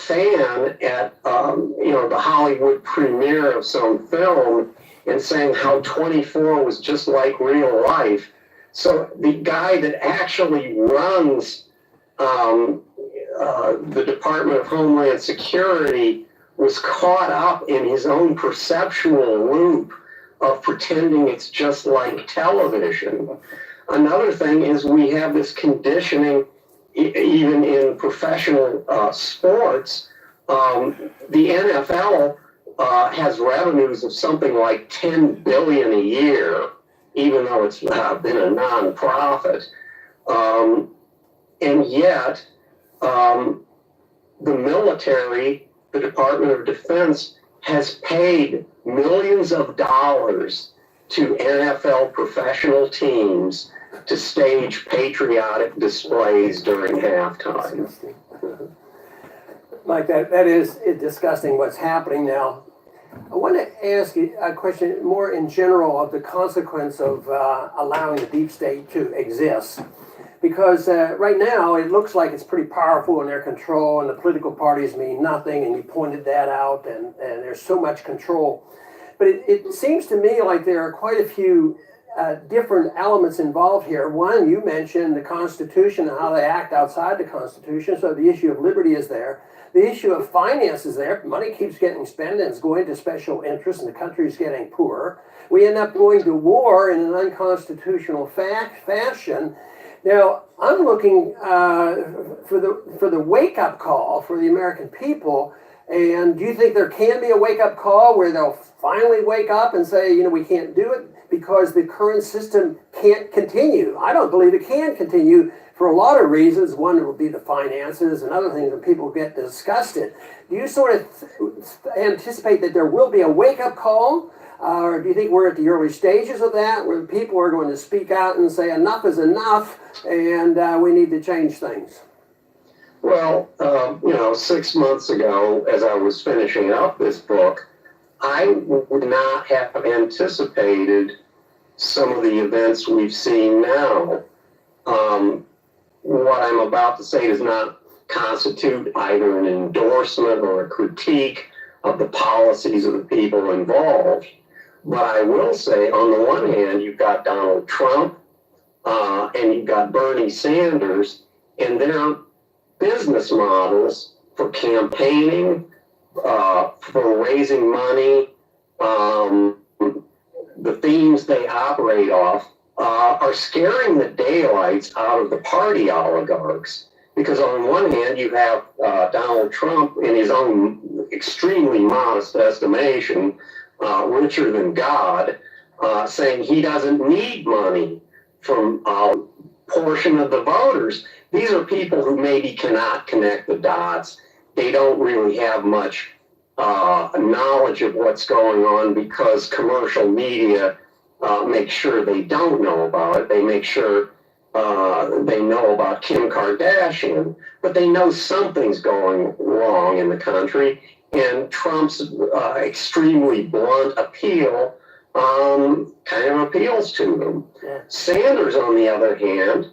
fan at the Hollywood premiere of some film and saying how 24 was just like real life. So the guy that actually runs the Department of Homeland Security was caught up in his own perceptual loop of pretending it's just like television. Another thing is we have this conditioning, even in professional sports. The NFL has revenues of something like $10 billion a year, even though it's been a nonprofit. And yet, the military, the Department of Defense, has paid millions of dollars to NFL professional teams to stage patriotic displays during halftime. Mike, that is disgusting what's happening now. I want to ask you a question more in general of the consequence of allowing the deep state to exist. Because right now it looks like it's pretty powerful in their control, and the political parties mean nothing, and you pointed that out, and there's so much control. But it seems to me like there are quite a few different elements involved here. One, you mentioned the Constitution and how they act outside the Constitution, so the issue of liberty is there. The issue of finance is there. Money keeps getting spent and it's going to special interests, and the country's getting poorer. We end up going to war in an unconstitutional fashion. Now, I'm looking for the wake-up call for the American people. And do you think there can be a wake-up call where they'll finally wake up and say, we can't do it because the current system can't continue? I don't believe it can continue for a lot of reasons. One will be the finances and other things, and people get disgusted. Do you sort of anticipate that there will be a wake-up call? Or do you think we're at the early stages of that, where people are going to speak out and say enough is enough and we need to change things? Well, 6 months ago, as I was finishing up this book, I would not have anticipated some of the events we've seen now. What I'm about to say does not constitute either an endorsement or a critique of the policies of the people involved. But I will say, on the one hand, you've got Donald Trump and you've got Bernie Sanders, and their business models for campaigning, for raising money, the themes they operate off are scaring the daylights out of the party oligarchs. Because on one hand, you have Donald Trump, in his own extremely modest estimation, richer than God, saying he doesn't need money from a portion of the voters. These are people who maybe cannot connect the dots. They don't really have much knowledge of what's going on because commercial media make sure they don't know about it. They make sure they know about Kim Kardashian, but they know something's going wrong in the country. And Trump's extremely blunt appeal kind of appeals to them. Yeah. Sanders, on the other hand,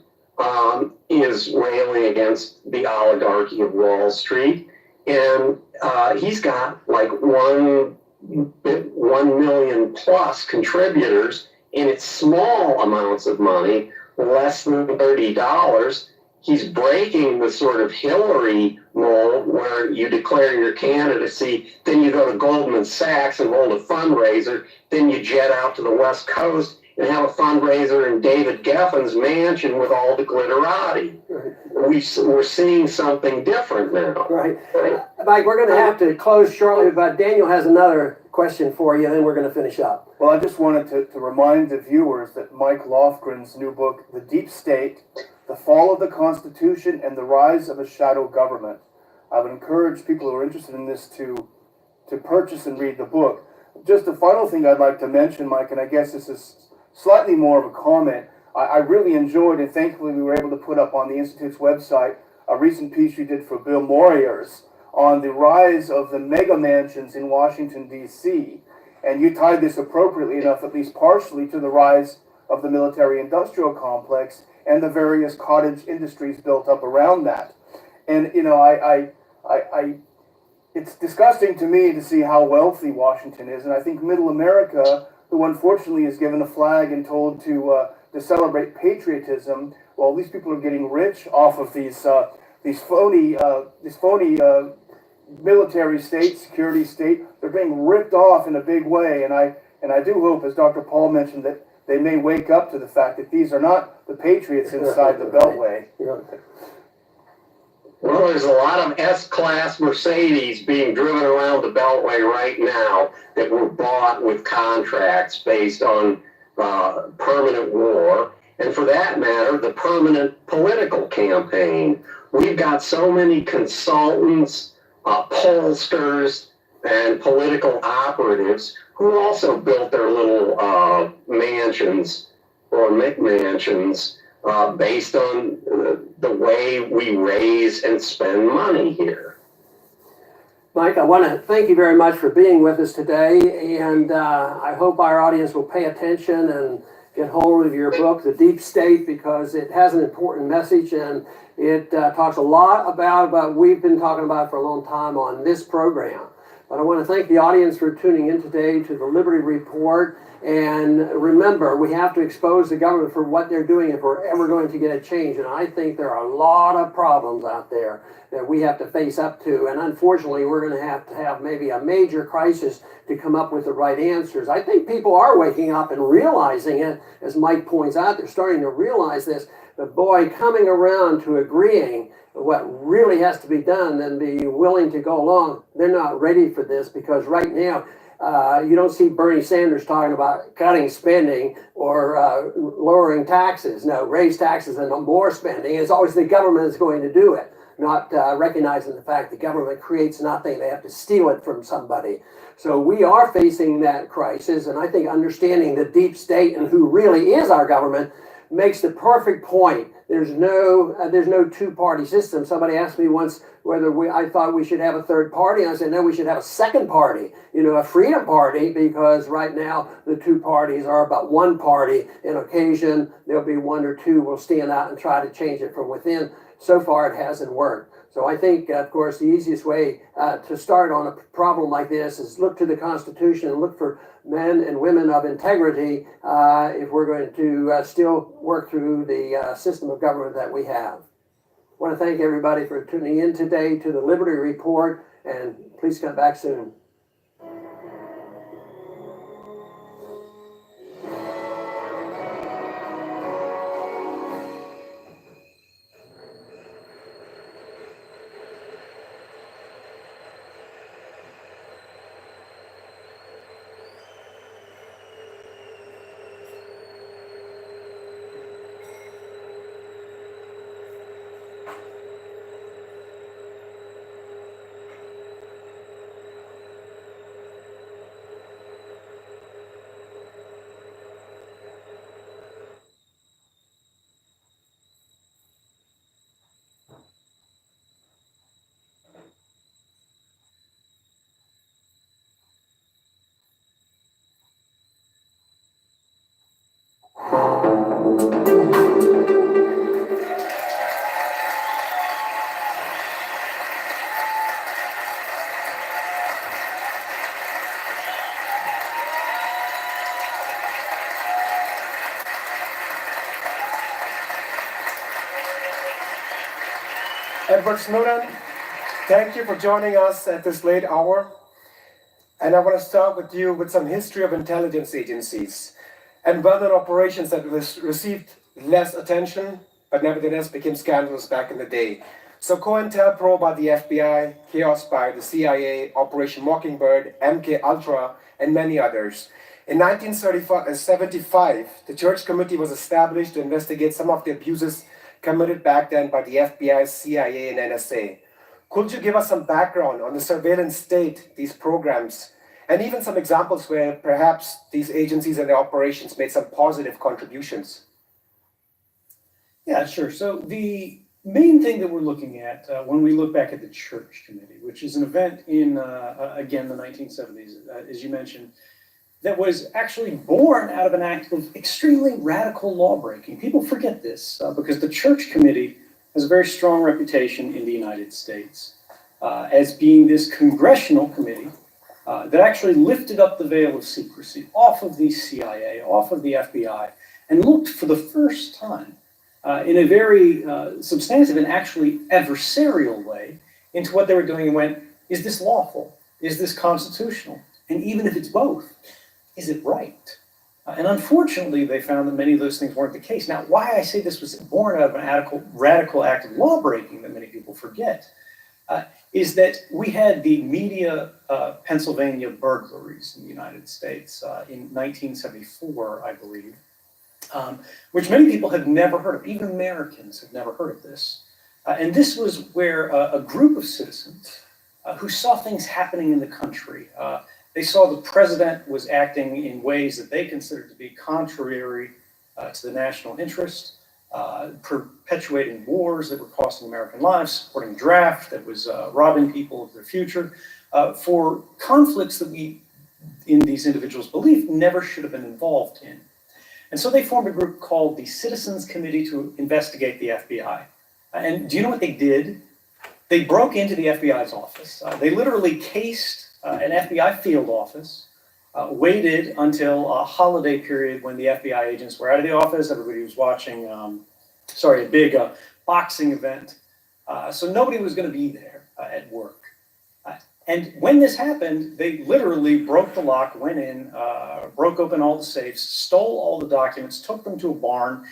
is railing against the oligarchy of Wall Street, and he's got like 1 million plus contributors, and it's small amounts of money, less than $30. He's breaking the sort of Hillary mold where you declare your candidacy, then you go to Goldman Sachs and hold a fundraiser, then you jet out to the West Coast and have a fundraiser in David Geffen's mansion with all the glitterati. Right. We're seeing something different now. Right. Mike, we're going to have to close shortly, but Daniel has another question for you, and then we're going to finish up. Well, I just wanted to remind the viewers that Mike Lofgren's new book, The Deep State, The Fall of the Constitution and the Rise of a Shadow Government. I would encourage people who are interested in this to purchase and read the book. Just the final thing I'd like to mention, Mike, and I guess this is slightly more of a comment. I really enjoyed, and thankfully we were able to put up on the Institute's website, a recent piece you did for Bill Moyers on the rise of the mega mansions in Washington, D.C. And you tied this appropriately enough, at least partially, to the rise of the military-industrial complex and the various cottage industries built up around that. And, it's disgusting to me to see how wealthy Washington is, and I think Middle America, who unfortunately is given a flag and told to celebrate patriotism, while these people are getting rich off of these phony military state, security state, they're being ripped off in a big way, and I do hope, as Dr. Paul mentioned, that they may wake up to the fact that these are not the patriots inside the Beltway. Well, there's a lot of S-Class Mercedes being driven around the Beltway right now that were bought with contracts based on permanent war, and for that matter, the permanent political campaign. We've got so many consultants, pollsters, and political operatives who also built their little mansions or McMansions based on the way we raise and spend money here. Mike, I want to thank you very much for being with us today, and I hope our audience will pay attention and get hold of your book, The Deep State, because it has an important message, and it talks a lot about what we've been talking about for a long time on this program. But I want to thank the audience for tuning in today to the Liberty Report. And remember, we have to expose the government for what they're doing if we're ever going to get a change. And I think there are a lot of problems out there that we have to face up to. And unfortunately, we're going to have maybe a major crisis to come up with the right answers. I think people are waking up and realizing it. As Mike points out, they're starting to realize this. But boy, coming around to agreeing what really has to be done and be willing to go along, they're not ready for this, because right now, you don't see Bernie Sanders talking about cutting spending or lowering taxes. No, raise taxes and more spending. It's always the government that's going to do it, not recognizing the fact the government creates nothing. They have to steal it from somebody. So we are facing that crisis, and I think understanding the deep state and who really is our government makes the perfect point. There's no two-party system. Somebody asked me once whether I thought we should have a third party. And I said, no, we should have a second party, a freedom party, because right now the two parties are about one party. On occasion, there'll be one or two will stand out and try to change it from within. So far, it hasn't worked. So I think, of course, the easiest way to start on a problem like this is look to the Constitution and look for men and women of integrity if we're going to still work through the system of government that we have. I want to thank everybody for tuning in today to the Liberty Report, and please come back soon. Edward Snowden, thank you for joining us at this late hour. And I want to start with you with some history of intelligence agencies and well-known operations that received less attention, but nevertheless became scandalous back in the day. So COINTELPRO by the FBI, Chaos by the CIA, Operation Mockingbird, MK Ultra, and many others. In 1975, the Church Committee was established to investigate some of the abuses committed back then by the FBI, CIA, and NSA. Could you give us some background on the surveillance state, these programs, and even some examples where perhaps these agencies and their operations made some positive contributions? Yeah, sure. So the main thing that we're looking at when we look back at the Church Committee, which is an event in, again, the 1970s, as you mentioned, that was actually born out of an act of extremely radical lawbreaking. People forget this because the Church Committee has a very strong reputation in the United States. as being this congressional committee that actually lifted up the veil of secrecy off of the CIA, off of the FBI, and looked for the first time in a very substantive and actually adversarial way into what they were doing and went, is this lawful? Is this constitutional? And even if it's both, is it right? And unfortunately, they found that many of those things weren't the case. Now, why I say this was born out of an radical act of lawbreaking that many people forget is that we had the media Pennsylvania burglaries in the United States in 1974, I believe, which many people had never heard of. Even Americans had never heard of this. And this was where a group of citizens who saw things happening in the country, they saw the president was acting in ways that they considered to be contrary to the national interest, perpetuating wars that were costing American lives, supporting draft that was robbing people of their future, for conflicts that we, in these individuals' belief, never should have been involved in. And so they formed a group called the Citizens Committee to investigate the FBI. And do you know what they did? They broke into the FBI's office. They literally cased an FBI field office, waited until a holiday period when the FBI agents were out of the office. Everybody was watching, a big boxing event. So nobody was going to be there at work. And when this happened, they literally broke the lock, went in, broke open all the safes, stole all the documents, took them to a barn,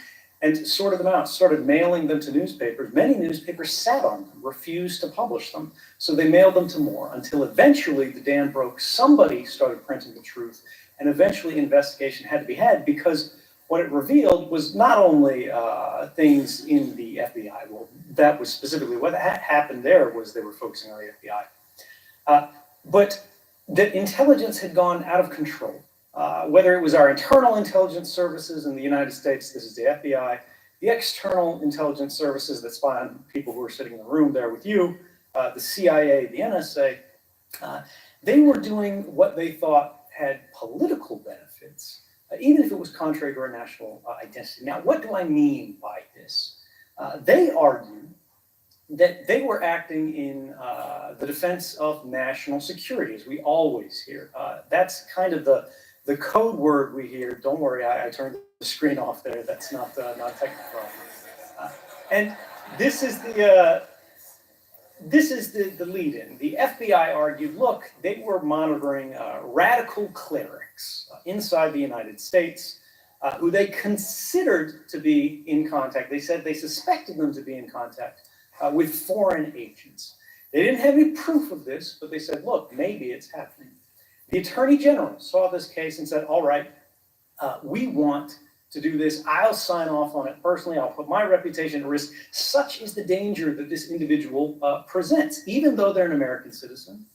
and sorted them out, started mailing them to newspapers. Many newspapers sat on them, refused to publish them. So they mailed them to more until eventually the dam broke. Somebody started printing the truth, and eventually investigation had to be had because what it revealed was not only things in the FBI. Well, that was specifically what happened there was they were focusing on the FBI. But the intelligence had gone out of control. Whether it was our internal intelligence services in the United States, this is the FBI, the external intelligence services that spy on people who are sitting in the room there with you, the CIA, the NSA, they were doing what they thought had political benefits, even if it was contrary to our national identity. Now, what do I mean by this? They argue that they were acting in the defense of national security, as we always hear. That's kind of the code word we hear. Don't worry, I turned the screen off there. That's not technical. And this is the lead-in. The FBI argued, look, they were monitoring radical clerics inside the United States who they considered to be in contact. They said they suspected them to be in contact with foreign agents. They didn't have any proof of this, but they said, look, maybe it's happening. The Attorney General saw this case and said, all right, we want to do this. I'll sign off on it personally. I'll put my reputation at risk. Such is the danger that this individual presents. Even though they're an American citizen,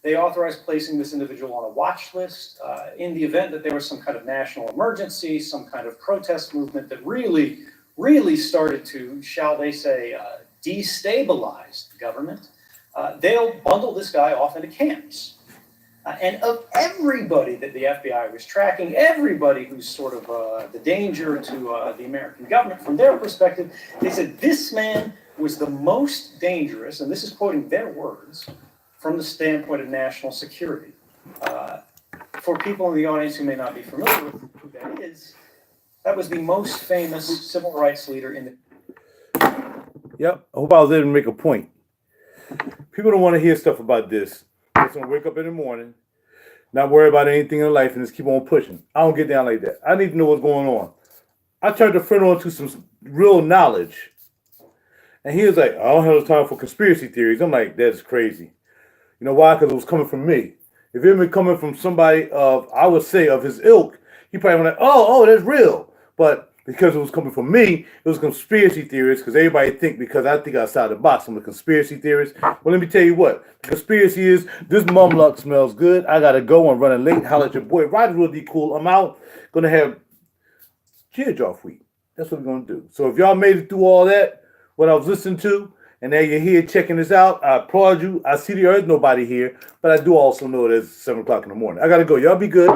they authorized placing this individual on a watch list in the event that there was some kind of national emergency, some kind of protest movement that really, really started to, shall they say, destabilize the government. They'll bundle this guy off into camps. And of everybody that the FBI was tracking, everybody who's sort of the danger to the American government, from their perspective, they said this man was the most dangerous, and this is quoting their words, from the standpoint of national security. For people in the audience who may not be familiar with who that is, that was the most famous civil rights leader in the... Yep, I hope I was able to make a point. People don't want to hear stuff about this. They just want to wake up in the morning, not worry about anything in life, and just keep on pushing. I don't get down like that. I need to know what's going on. I turned a friend on to some real knowledge, and he was like, I don't have time for conspiracy theories. I'm like, that's crazy. You know why? Because it was coming from me. If it had been coming from somebody of, I would say, of his ilk, he probably went like, oh, that's real. But because it was coming from me, it was conspiracy theories, because everybody think because I think outside the box, I'm a conspiracy theorist. Well, let me tell you what. The conspiracy is, this Mamluk smells good. I got to go. I'm running late. Holla at your boy. RaJuR will be cool. I'm out. Going to have Xerjoff week. That's what we're going to do. So if y'all made it through all that, what I was listening to, and now you're here checking this out, I applaud you. I see there is nobody here, but I do also know that it's 7 o'clock in the morning. I got to go. Y'all be good.